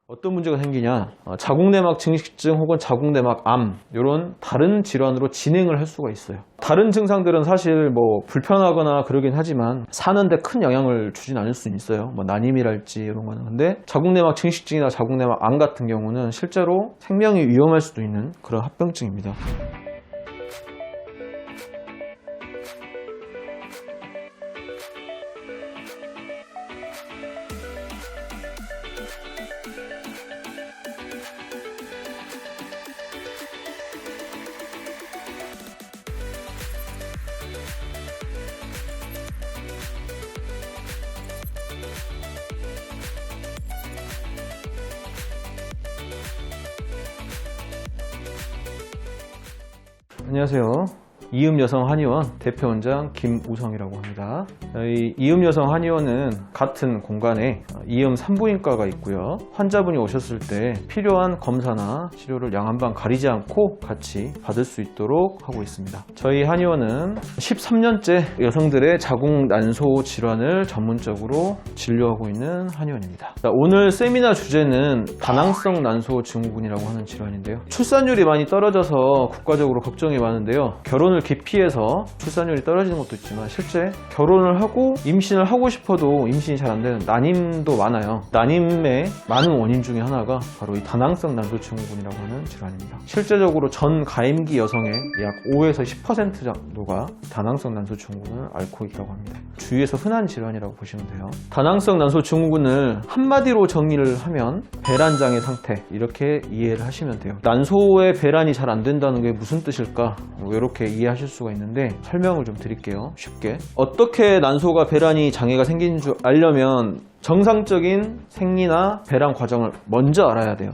어떤 문제가 생기냐, 자궁내막 증식증 혹은 자궁내막암 이런 다른 질환으로 진행을 할 수가 있어요. 다른 증상들은 사실 뭐 불편하거나 그러긴 하지만 사는데 큰 영향을 주진 않을 수 있어요. 뭐 난임이랄지 이런 거는. 근데 자궁내막 증식증이나 자궁내막암 같은 경우는 실제로 생명이 위험할 수도 있는 그런 합병증입니다. 안녕하세요. 이음여성 한의원 대표원장 김우성이라고 합니다. 이 이음여성 한의원은 같은 공간에 이음 산부인과가 있고요. 환자분이 오셨을 때 필요한 검사나 치료를 양한방 가리지 않고 같이 받을 수 있도록 하고 있습니다. 저희 한의원은 13년째 여성들의 자궁 난소 질환을 전문적으로 진료하고 있는 한의원입니다. 오늘 세미나 주제는 다낭성 난소 증후군이라고 하는 질환인데요. 출산율이 많이 떨어져서 국가적으로 걱정이 많은데요. 결혼을 기피해서 출산율이 떨어지는 것도 있지만 실제 결혼을 하고 임신을 하고 싶어도 임신이 잘 안 되는 난임도 많아요. 난임의 많은 원인 중에 하나가 바로 이 다낭성 난소 증후군이라고 하는 질환입니다. 실제적으로 전 가임기 여성의 약 5에서 10% 정도가 다낭성 난소 증후군을 앓고 있다고 합니다. 주위에서 흔한 질환이라고 보시면 돼요. 다낭성 난소 증후군을 한마디로 정의를 하면 배란장애 상태, 이렇게 이해를 하시면 돼요. 난소의 배란이 잘 안 된다는 게 무슨 뜻일까? 이렇게 이해하실 수가 있는데 설명을 좀 드릴게요. 쉽게. 어떻게 난소가 배란이 장애가 생기는 줄 알려면 정상적인 생리나 배란 과정을 먼저 알아야 돼요.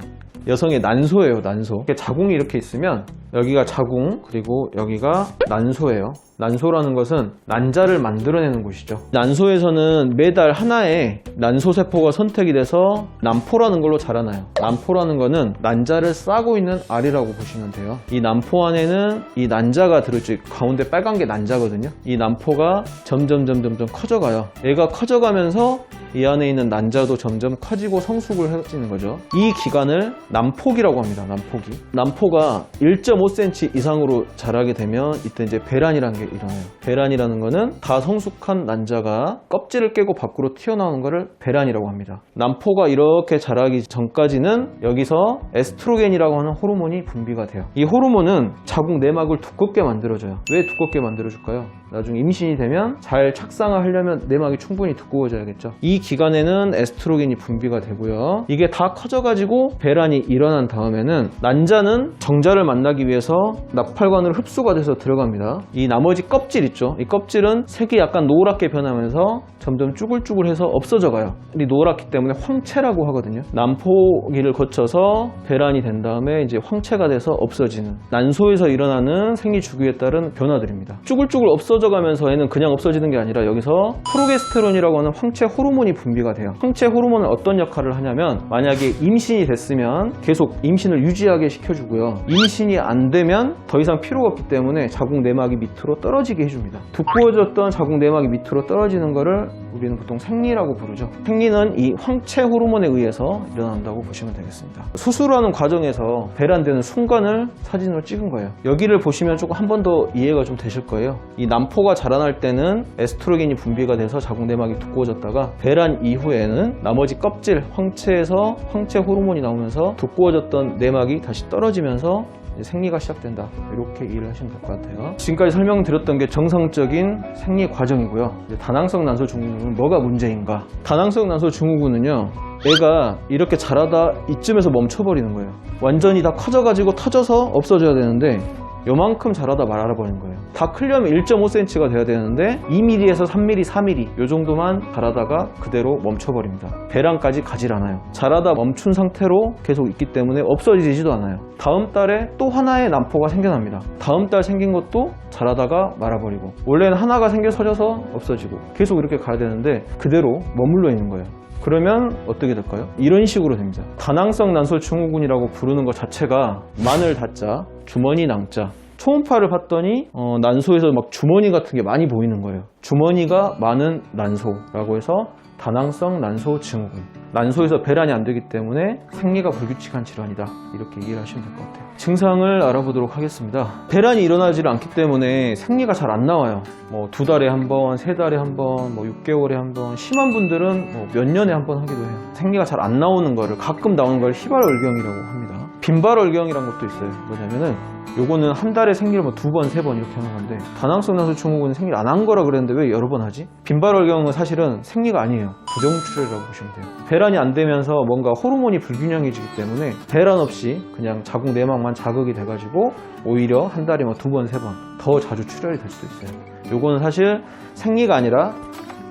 여성의 난소예요, 난소. 자궁이 이렇게 있으면 여기가 자궁, 그리고 여기가 난소예요. 난소라는 것은 난자를 만들어내는 곳이죠. 난소에서는 매달 하나의 난소세포가 선택이 돼서 난포라는 걸로 자라나요. 난포라는 거는 난자를 싸고 있는 알이라고 보시면 돼요. 이 난포 안에는 이 난자가 들어있죠. 가운데 빨간 게 난자거든요. 이 난포가 점점 커져가요. 얘가 커져가면서 이 안에 있는 난자도 점점 커지고 성숙을 해지는 거죠. 이 기간을 난폭이라고 합니다. 난폭이. 난포가 1.5cm 이상으로 자라게 되면 이때 이제 배란이라는 게 일어나요. 배란이라는 거는 다 성숙한 난자가 껍질을 깨고 밖으로 튀어나오는 것을 배란이라고 합니다. 난포가 이렇게 자라기 전까지는 여기서 에스트로겐이라고 하는 호르몬이 분비가 돼요. 이 호르몬은 자궁 내막을 두껍게 만들어줘요. 왜 두껍게 만들어줄까요? 나중에 임신이 되면 잘 착상을 하려면 내막이 충분히 두꺼워져야겠죠. 이 기간에는 에스트로겐이 분비가 되고요. 이게 다 커져가지고 배란이 일어난 다음에는 난자는 정자를 만나기 위해서 나팔관으로 흡수가 돼서 들어갑니다. 이 나머지 껍질 있죠. 이 껍질은 색이 약간 노랗게 변하면서 점점 쭈글쭈글해서 없어져가요. 이 노랗기 때문에 황체라고 하거든요. 난포기를 거쳐서 배란이 된 다음에 이제 황체가 돼서 없어지는, 난소에서 일어나는 생리 주기에 따른 변화들입니다. 쭈글쭈글 없어져가면서 얘는 그냥 없어지는 게 아니라 여기서 프로게스테론이라고 하는 황체 호르몬이 분비가 돼요. 황체 호르몬은 어떤 역할을 하냐면 만약에 임신이 됐으면 계속 임신을 유지하게 시켜주고요. 임신이 안 되면 더 이상 필요가 없기 때문에 자궁 내막이 밑으로 떨어지게 해줍니다. 두꺼워졌던 자궁 내막이 밑으로 떨어지는 거를 우리는 보통 생리라고 부르죠. 생리는 이 황체 호르몬에 의해서 일어난다고 보시면 되겠습니다. 수술하는 과정에서 배란되는 순간을 사진으로 찍은 거예요. 여기를 보시면 조금 한 번 더 이해가 좀 되실 거예요. 이 난포가 자라날 때는 에스트로겐이 분비가 돼서 자궁 내막이 두꺼워졌다가 배란 이후에는 나머지 껍질, 황체에서 황체 호르몬이 나오면서 두꺼워졌던 내막이 다시 떨어지면서 생리가 시작된다. 이렇게 이해를 하시면 될 것 같아요. 지금까지 설명드렸던 게 정상적인 생리 과정이고요. 다낭성 난소 증후군은 뭐가 문제인가? 다낭성 난소 증후군은요, 애가 이렇게 자라다 이쯤에서 멈춰버리는 거예요. 완전히 다 커져가지고 터져서 없어져야 되는데 요만큼 자라다 말아버리는 거예요. 다 크려면 1.5cm가 돼야 되는데 2mm에서 3mm, 4mm 요 정도만 자라다가 그대로 멈춰버립니다. 배란까지 가질 않아요. 자라다 멈춘 상태로 계속 있기 때문에 없어지지도 않아요. 다음 달에 또 하나의 난포가 생겨납니다. 다음 달 생긴 것도 자라다가 말아버리고, 원래는 하나가 생겨 서져서 없어지고 계속 이렇게 가야 되는데 그대로 머물러 있는 거예요. 그러면 어떻게 될까요? 이런 식으로 됩니다. 다낭성 난소 증후군이라고 부르는 것 자체가 마늘 다자, 주머니 낭자, 초음파를 봤더니 난소에서 막 주머니 같은 게 많이 보이는 거예요. 주머니가 많은 난소라고 해서 다낭성 난소 증후군. 난소에서 배란이 안 되기 때문에 생리가 불규칙한 질환이다. 이렇게 이해를 하시면 될 것 같아요. 증상을 알아보도록 하겠습니다. 배란이 일어나지 않기 때문에 생리가 잘 안 나와요. 뭐 2달에 한 번, 3달에 한 번, 뭐 6개월에 한 번, 심한 분들은 뭐 몇 년에 한 번 하기도 해요. 생리가 잘 안 나오는 거를 가끔 나오는 걸 희발월경이라고 합니다. 빈발월경이라는 것도 있어요. 뭐냐면은 요거는 한 달에 생리를 뭐 2번, 3번 이렇게 하는 건데 다낭성 난소 증후군은 생리를 안 한 거라 그랬는데 왜 여러 번 하지? 빈발월경은 사실은 생리가 아니에요. 부정출혈이라고 보시면 돼요. 배란이 안 되면서 뭔가 호르몬이 불균형해지기 때문에 배란 없이 그냥 자궁 내막만 자극이 돼가지고 오히려 한 달에 뭐 2번, 3번 더 자주 출혈이 될 수도 있어요. 요거는 사실 생리가 아니라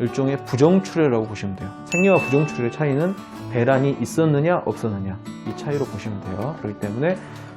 일종의 부정출혈이라고 보시면 돼요. 생리와 부정출혈의 차이는 배란이 있었느냐 없었느냐 이 차이로 보시면 돼요. 그렇기 때문에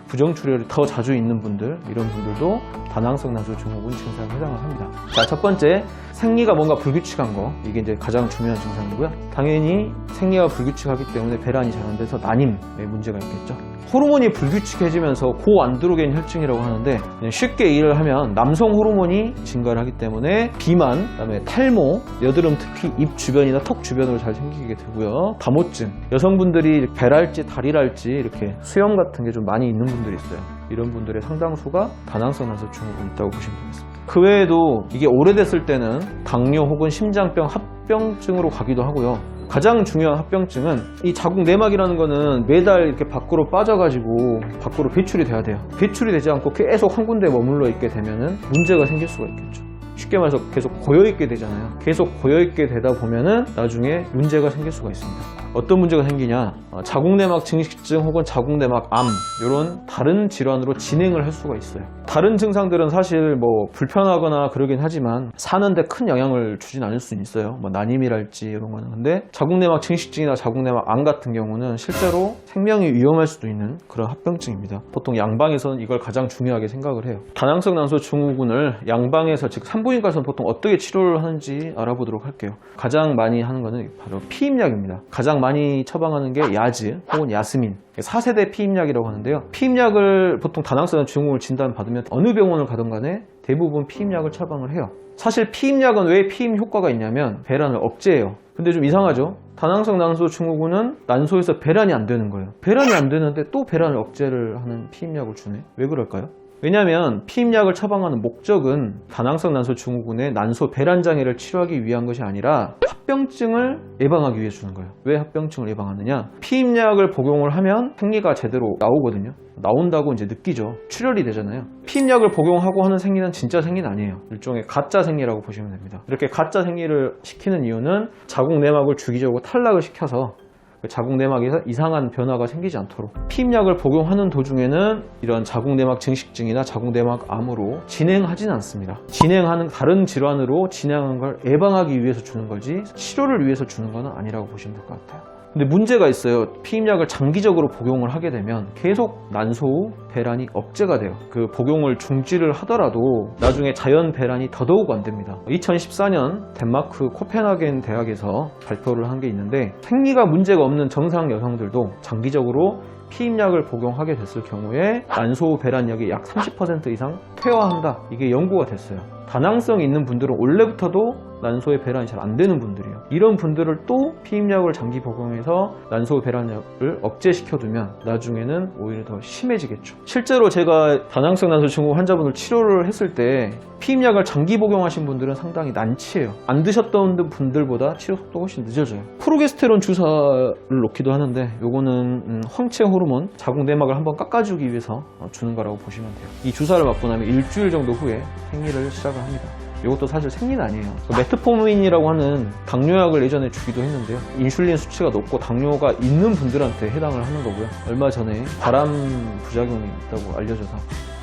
부정출혈이 더 자주 있는 분들, 이런 분들도 다낭성 난소 증후군 증상에 해당을 합니다. 자, 첫 번째, 생리가 뭔가 불규칙한 거. 이게 이제 가장 중요한 증상이고요. 당연히 생리가 불규칙하기 때문에 배란이 잘 안 돼서 난임에 문제가 있겠죠. 호르몬이 불규칙해지면서 고안드로겐 혈증이라고 하는데 그냥 쉽게 이해를 하면 남성 호르몬이 증가를 하기 때문에 비만, 그다음에 탈모, 여드름 특히 입 주변이나 턱 주변으로 잘 생기게 되고요. 다모증, 여성분들이 배랄지 다리랄지 이렇게 수염 같은 게 좀 많이 있는 분들이 있어요. 이런 분들의 상당수가 다낭성 난소 증후군이 있다고 보시면 되겠습니다. 그 외에도 이게 오래됐을 때는 당뇨 혹은 심장병, 합병증으로 가기도 하고요. 가장 중요한 합병증은 이 자궁 내막이라는 거는 매달 이렇게 밖으로 빠져가지고 밖으로 배출이 돼야 돼요. 배출이 되지 않고 계속 한 군데에 머물러 있게 되면은 문제가 생길 수가 있겠죠. 쉽게 말해서 계속 고여있게 되잖아요. 계속 고여있게 되다 보면은 나중에 문제가 생길 수가 있습니다. 어떤 문제가 생기냐, 자궁내막 증식증 혹은 자궁내막 암 이런 다른 질환으로 진행을 할 수가 있어요. 다른 증상들은 사실 뭐 불편하거나 그러긴 하지만 사는데 큰 영향을 주진 않을 수는 있어요. 뭐 난임이랄지 이런 거는. 근데 자궁내막 증식증이나 자궁내막 암 같은 경우는 실제로 생명이 위험할 수도 있는 그런 합병증입니다. 보통 양방에서는 이걸 가장 중요하게 생각을 해요. 다낭성 난소 증후군을 양방에서, 즉 산부인과에서는 보통 어떻게 치료를 하는지 알아보도록 할게요. 가장 많이 하는 거는 바로 피임약입니다. 가장 많이 처방하는 게 야즈 혹은 야스민, 4세대 피임약이라고 하는데요. 피임약을 보통 다낭성 증후군을 진단받으면 어느 병원을 가든 간에 대부분 피임약을 처방을 해요. 사실 피임약은 왜 피임 효과가 있냐면 배란을 억제해요. 근데 좀 이상하죠? 다낭성 난소 증후군은 난소에서 배란이 안 되는 거예요. 배란이 안 되는데 또 배란을 억제를 하는 피임약을 주네. 왜 그럴까요? 왜냐하면 피임약을 처방하는 목적은 다낭성 난소 증후군의 난소 배란 장애를 치료하기 위한 것이 아니라 합병증을 예방하기 위해 주는 거예요. 왜 합병증을 예방하느냐? 피임약을 복용을 하면 생리가 제대로 나오거든요. 나온다고 이제 느끼죠. 출혈이 되잖아요. 피임약을 복용하고 하는 생리는 진짜 생리는 아니에요. 일종의 가짜 생리라고 보시면 됩니다. 이렇게 가짜 생리를 시키는 이유는 자궁 내막을 주기적으로 탈락을 시켜서 자궁 내막에서 이상한 변화가 생기지 않도록, 피임약을 복용하는 도중에는 이런 자궁 내막 증식증이나 자궁 내막 암으로 진행하지는 않습니다. 진행하는 다른 질환으로 진행하는 걸 예방하기 위해서 주는 거지 치료를 위해서 주는 건 아니라고 보시면 될 것 같아요. 근데 문제가 있어요. 피임약을 장기적으로 복용을 하게 되면 계속 난소 배란이 억제가 돼요. 그 복용을 중지를 하더라도 나중에 자연 배란이 더더욱 안 됩니다. 2014년 덴마크 코펜하겐 대학에서 발표를 한 게 있는데 생리가 문제가 없는 정상 여성들도 장기적으로 피임약을 복용하게 됐을 경우에 난소 배란력이 약 30% 이상 퇴화한다. 이게 연구가 됐어요. 다낭성이 있는 분들은 원래부터도 난소의 배란이 잘 안 되는 분들이에요. 이런 분들을 또 피임약을 장기 복용해서 난소 배란력을 억제시켜두면 나중에는 오히려 더 심해지겠죠. 실제로 제가 다낭성 난소 증후군 환자분을 치료를 했을 때 피임약을 장기 복용하신 분들은 상당히 난치해요. 안 드셨던 분들보다 치료 속도가 훨씬 늦어져요. 프로게스테론 주사를 놓기도 하는데 요거는 황체 호르몬, 자궁 내막을 한번 깎아주기 위해서 주는 거라고 보시면 돼요. 이 주사를 맞고 나면 일주일 정도 후에 생리를 시작을 합니다. 이것도 사실 생리는 아니에요. 메트포르민이라고 하는 당뇨약을 예전에 주기도 했는데요. 인슐린 수치가 높고 당뇨가 있는 분들한테 해당을 하는 거고요. 얼마 전에 바람 부작용이 있다고 알려져서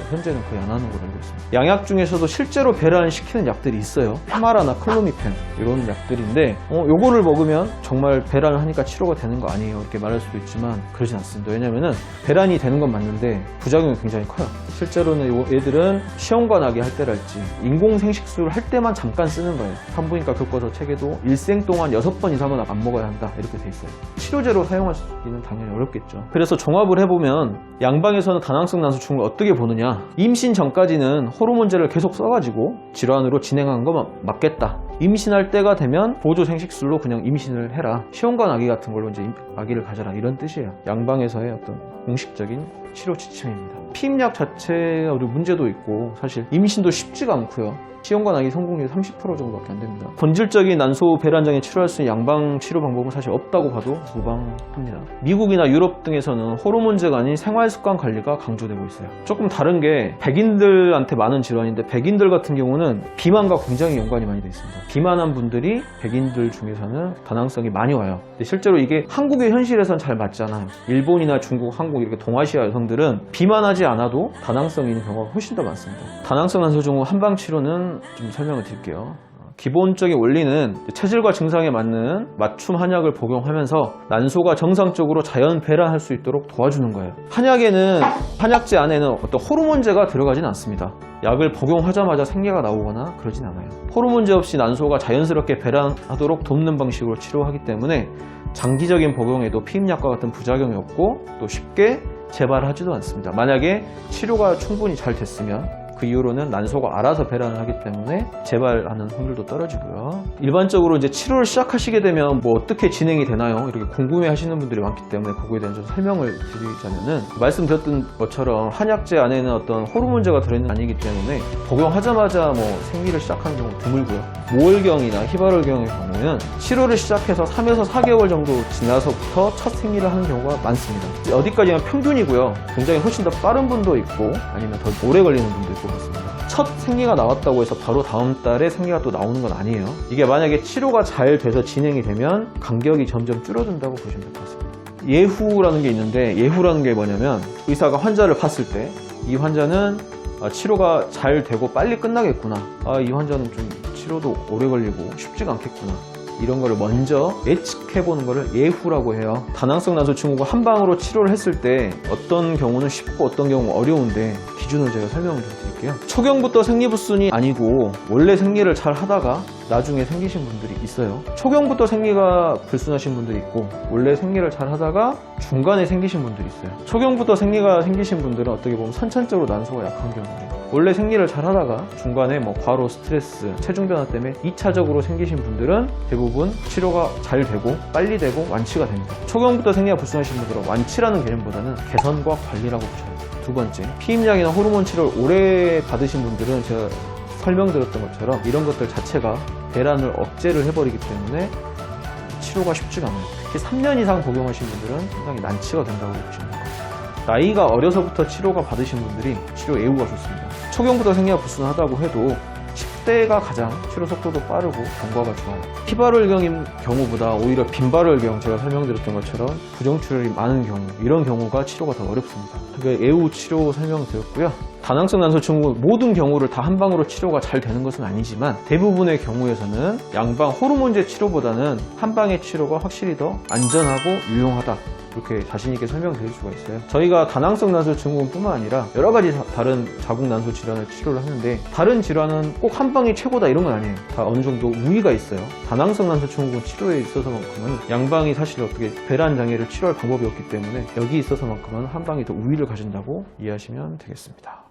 현재는 거의 안 하는 걸로 알고 있습니다. 양약 중에서도 실제로 배란을 시키는 약들이 있어요. 페마라나 클로미펜 이런 약들인데 요거를 먹으면 정말 배란을 하니까 치료가 되는 거 아니에요 이렇게 말할 수도 있지만 그러진 않습니다. 왜냐면은 배란이 되는 건 맞는데 부작용이 굉장히 커요. 실제로는 얘들은 시험관 나게 할 때랄지 인공생식수를 할 때만 잠깐 쓰는 거예요. 산부인과 교과서 책에도 일생 동안 6번 이상은 안 먹어야 한다 이렇게 돼 있어요. 치료제로 사용하기는 당연히 어렵겠죠. 그래서 종합을 해보면 양방에서는 다낭성 난소 증후군을 어떻게 보느냐, 임신 전까지는 호르몬제를 계속 써가지고 질환으로 진행한 것만 맞겠다. 임신할 때가 되면 보조 생식술로 그냥 임신을 해라. 시험관 아기 같은 걸로 이제 아기를 가져라. 이런 뜻이에요. 양방에서의 어떤 공식적인 치료 지침입니다. 피임약 자체가 문제도 있고 사실 임신도 쉽지가 않고요. 시험관 아기 성공률 30% 정도밖에 안 됩니다. 본질적인 난소 배란장애 치료할 수 있는 양방 치료 방법은 사실 없다고 봐도 무방합니다. 미국이나 유럽 등에서는 호르몬제가 아닌 생활습관 관리가 강조되고 있어요. 조금 다른 게 백인들한테 많은 질환인데 백인들 같은 경우는 비만과 굉장히 연관이 많이 되어 있습니다. 비만한 분들이 백인들 중에서는 다낭성이 많이 와요. 근데 실제로 이게 한국의 현실에선 잘 맞지 않아요. 일본이나 중국, 한국 이렇게 동아시아 여성들은 비만하지 않아도 다낭성이 있는 경우가 훨씬 더 많습니다. 다낭성 난소 증후 한방 치료는 좀 설명을 드릴게요. 기본적인 원리는 체질과 증상에 맞는 맞춤 한약을 복용하면서 난소가 정상적으로 자연 배란할 수 있도록 도와주는 거예요. 한약제 안에는 어떤 호르몬제가 들어가진 않습니다. 약을 복용하자마자 생리가 나오거나 그러진 않아요. 호르몬제 없이 난소가 자연스럽게 배란하도록 돕는 방식으로 치료하기 때문에 장기적인 복용에도 피임약과 같은 부작용이 없고 또 쉽게 재발하지도 않습니다. 만약에 치료가 충분히 잘 됐으면 그 이후로는 난소가 알아서 배란을 하기 때문에 재발하는 확률도 떨어지고요. 일반적으로 이제 치료를 시작하시게 되면 뭐 어떻게 진행이 되나요? 이렇게 궁금해 하시는 분들이 많기 때문에 그거에 대한 좀 설명을 드리자면은 말씀드렸던 것처럼 한약제 안에는 어떤 호르몬제가 들어있는 게 아니기 때문에 복용하자마자 뭐 생리를 시작하는 경우 드물고요. 모월경이나 희발월경의 경우는 치료를 시작해서 3에서 4개월 정도 지나서부터 첫 생리를 하는 경우가 많습니다. 어디까지나 평균이고요. 굉장히 훨씬 더 빠른 분도 있고 아니면 더 오래 걸리는 분도 있고 그렇습니다. 첫 생리가 나왔다고 해서 바로 다음 달에 생리가 또 나오는 건 아니에요. 이게 만약에 치료가 잘 돼서 진행이 되면 간격이 점점 줄어든다고 보시면 될 것 같습니다. 예후라는 게 있는데 예후라는 게 뭐냐면 의사가 환자를 봤을 때 이 환자는 치료가 잘 되고 빨리 끝나겠구나. 이 환자는 좀 치료도 오래 걸리고 쉽지가 않겠구나. 이런 거를 먼저 예측해보는 거를 예후라고 해요. 다낭성 난소 증후가 한방으로 치료를 했을 때 어떤 경우는 쉽고 어떤 경우는 어려운데 기준을 제가 설명을 좀 드릴게요. 초경부터 생리불순이 아니고 원래 생리를 잘 하다가 나중에 생기신 분들이 있어요. 초경부터 생리가 불순하신 분들이 있고 원래 생리를 잘 하다가 중간에 생기신 분들이 있어요. 초경부터 생리가 생기신 분들은 어떻게 보면 선천적으로 난소가 약한 경우예요. 원래 생리를 잘 하다가 중간에 뭐 과로, 스트레스, 체중 변화 때문에 2차적으로 생기신 분들은 대부분 치료가 잘 되고 빨리 되고 완치가 됩니다. 초경부터 생리가 불순하신 분들은 완치라는 개념보다는 개선과 관리라고 보셔야 돼요. 두 번째, 피임약이나 호르몬 치료를 오래 받으신 분들은 제가 설명드렸던 것처럼 이런 것들 자체가 배란을 억제를 해버리기 때문에 치료가 쉽지가 않아요. 특히 3년 이상 복용하신 분들은 상당히 난치가 된다고 보시면 됩니다. 나이가 어려서부터 치료가 받으신 분들이 치료 예후가 좋습니다. 초경부터 생리가 불순하다고 해도 10대가 가장 치료 속도도 빠르고 경과가 좋아요. 희발월경인 경우보다 오히려 빈발월경, 제가 설명드렸던 것처럼 부정출혈이 많은 경우, 이런 경우가 치료가 더 어렵습니다. 그러니까 예후 치료 설명드렸고요. 다낭성 난소 증후 모든 경우를 다 한방으로 치료가 잘 되는 것은 아니지만 대부분의 경우에서는 양방 호르몬제 치료보다는 한방의 치료가 확실히 더 안전하고 유용하다. 이렇게 자신있게 설명드릴 수가 있어요. 저희가 다낭성 난소 증후뿐만 아니라 여러 가지 다른 자궁 난소 질환을 치료를 하는데 다른 질환은 꼭 한방이 최고다 이런 건 아니에요. 다 어느 정도 우위가 있어요. 다낭성 난소 증후군 치료에 있어서만큼은 양방이 사실 어떻게 배란 장애를 치료할 방법이 없기 때문에 여기 있어서만큼은 한방이 더 우위를 가진다고 이해하시면 되겠습니다.